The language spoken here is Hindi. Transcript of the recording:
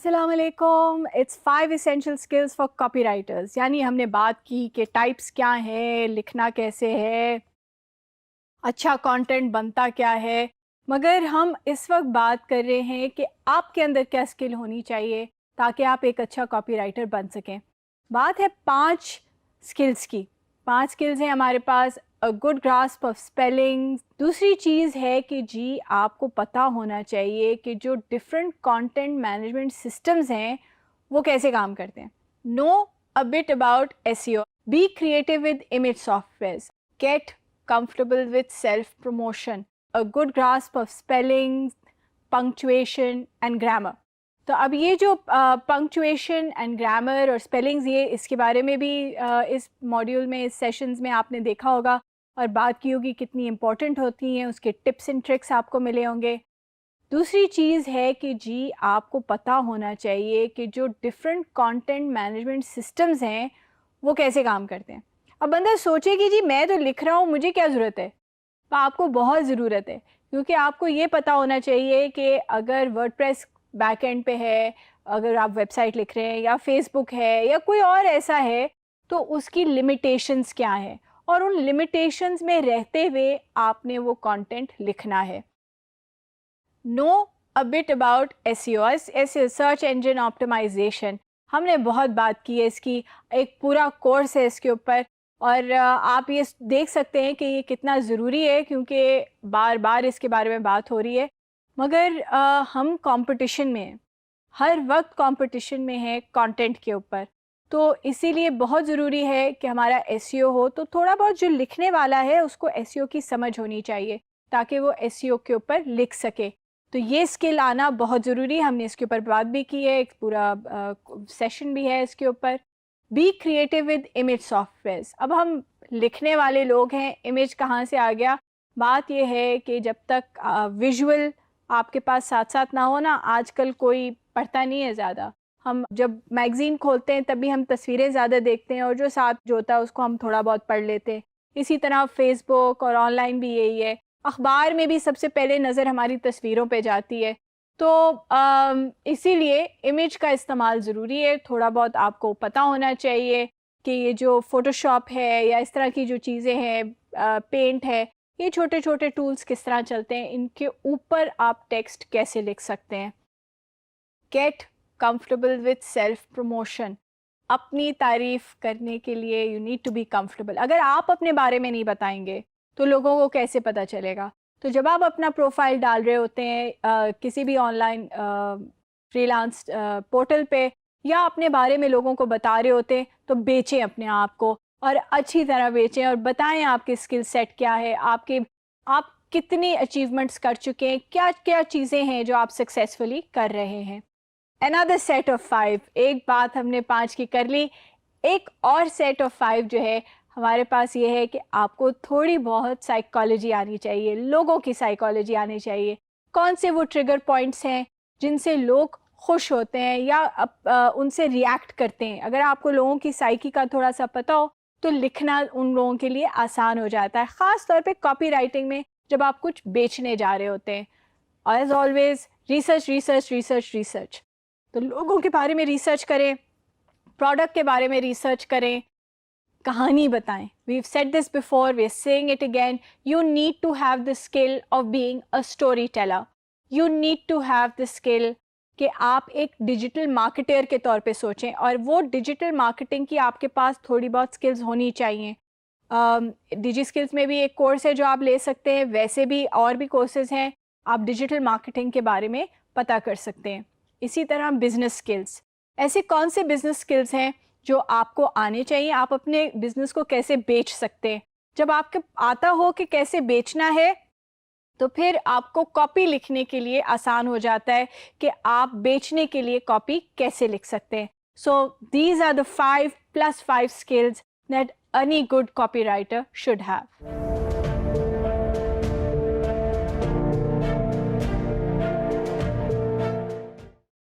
अस्सलाम वालेकुम। It's 5 essential skills for copywriters. यानी हमने बात की कि टाइप्स क्या है, लिखना कैसे है, अच्छा कंटेंट बनता क्या है। मगर हम इस वक्त बात कर रहे हैं कि आपके अंदर क्या स्किल होनी चाहिए ताकि आप एक अच्छा कॉपीराइटर बन सकें। बात है 5 स्किल्स की। 5 स्किल्स हैं हमारे पास। A good grasp of spelling. दूसरी चीज़ है कि जी आपको पता होना चाहिए कि जो डिफरेंट कंटेंट मैनेजमेंट सिस्टम्स हैं वो कैसे काम करते हैं। Know a bit about SEO. Be creative with image software. Get comfortable with self promotion, a good grasp of spelling, punctuation and grammar. तो अब ये जो पंक्चुएशन एंड ग्रामर और स्पेलिंग्स, ये इसके बारे में भी इस मॉड्यूल में, इस सेशंस में आपने देखा होगा और बात की होगी कितनी इम्पोर्टेंट होती हैं, उसके टिप्स एंड ट्रिक्स आपको मिले होंगे। दूसरी चीज़ है कि जी आपको पता होना चाहिए कि जो डिफरेंट कंटेंट मैनेजमेंट सिस्टम्स हैं वो कैसे काम करते हैं। अब बंदा सोचे कि जी मैं तो लिख रहा हूँ, मुझे क्या ज़रूरत है। तो आपको बहुत ज़रूरत है, क्योंकि आपको ये पता होना चाहिए कि अगर वर्डप्रेस बैकएंड पे है, अगर आप वेबसाइट लिख रहे हैं या फेसबुक है या कोई और ऐसा है, तो उसकी लिमिटेशंस क्या हैं और उन लिमिटेशंस में रहते हुए आपने वो कंटेंट लिखना है। Know a bit about SEO, search engine optimisation. हमने बहुत बात की है इसकी, एक पूरा कोर्स है इसके ऊपर। और आप ये देख सकते हैं कि ये कितना ज़रूरी है, क्योंकि बार बार इसके बारे में बात हो रही है। मगर हम कंपटीशन में हैं, हर वक्त कंपटीशन में है कंटेंट के ऊपर। तो इसीलिए बहुत ज़रूरी है कि हमारा एसईओ हो, तो थोड़ा बहुत जो लिखने वाला है उसको एसईओ की समझ होनी चाहिए ताकि वो एसईओ के ऊपर लिख सके। तो ये स्किल आना बहुत ज़रूरी है। हमने इसके ऊपर बात भी की है, एक पूरा सेशन भी है इसके ऊपर। B creative with image software. अब हम लिखने वाले लोग हैं, इमेज कहाँ से आ गया। बात यह है कि जब तक विजुअल आपके पास साथ साथ ना हो ना, आजकल कोई पढ़ता नहीं है ज़्यादा। हम जब मैगज़ीन खोलते हैं तभी हम तस्वीरें ज़्यादा देखते हैं और जो साथ जो होता है उसको हम थोड़ा बहुत पढ़ लेते हैं। इसी तरह फेसबुक और ऑनलाइन भी यही है। अखबार में भी सबसे पहले नज़र हमारी तस्वीरों पे जाती है। तो इसीलिए इमेज का इस्तेमाल ज़रूरी है। थोड़ा बहुत आपको पता होना चाहिए कि ये जो फ़ोटोशॉप है या इस तरह की जो चीज़ें हैं, पेंट है, ये छोटे छोटे टूल्स किस तरह चलते हैं, इनके ऊपर आप टेक्स्ट कैसे लिख सकते हैं। Get comfortable with self promotion. अपनी तारीफ करने के लिए you need to be comfortable. अगर आप अपने बारे में नहीं बताएंगे तो लोगों को कैसे पता चलेगा। तो जब आप अपना प्रोफाइल डाल रहे होते हैं किसी भी ऑनलाइन फ्रीलांस पोर्टल पे, या अपने बारे में लोगों को बता रहे होते हैं, तो बेचें अपने आप को और अच्छी तरह बेचें और बताएं आपके स्किल सेट क्या है, आप कितनी अचीवमेंट्स कर चुके हैं, क्या क्या चीज़ें हैं जो आप सक्सेसफुली कर रहे हैं। अनदर सेट ऑफ 5, एक बात हमने 5 की कर ली। एक और सेट ऑफ 5 जो है हमारे पास, ये है कि आपको थोड़ी बहुत साइकोलॉजी आनी चाहिए, लोगों की साइकोलॉजी आनी चाहिए। कौन से वो ट्रिगर पॉइंट्स हैं जिनसे लोग खुश होते हैं या उनसे रिएक्ट करते हैं। अगर आपको लोगों की साइकी का थोड़ा सा पता हो तो लिखना उन लोगों के लिए आसान हो जाता है, ख़ास तौर पे कॉपी राइटिंग में जब आप कुछ बेचने जा रहे होते हैं। As always research research research research. तो लोगों के बारे में रिसर्च करें, प्रोडक्ट के बारे में रिसर्च करें, कहानी बताएं। We said this before, we are saying it again. You need to have the skill of being a story teller. You need to have the skill कि आप एक डिजिटल मार्केटर के तौर पे सोचें, और वो डिजिटल मार्केटिंग की आपके पास थोड़ी बहुत स्किल्स होनी चाहिए। डिजी स्किल्स में भी एक कोर्स है जो आप ले सकते हैं, वैसे भी और भी कोर्सेज हैं, आप डिजिटल मार्केटिंग के बारे में पता कर सकते हैं। इसी तरह बिजनेस स्किल्स, ऐसे कौन से बिजनेस स्किल्स हैं जो आपको आने चाहिए। आप अपने बिजनेस को कैसे बेच सकते हैं। जब आपको आता हो कि कैसे बेचना है, तो फिर आपको कॉपी लिखने के लिए आसान हो जाता है कि आप बेचने के लिए कॉपी कैसे लिख सकते हैं। So these are the 5 + 5 skills that any good copywriter should have.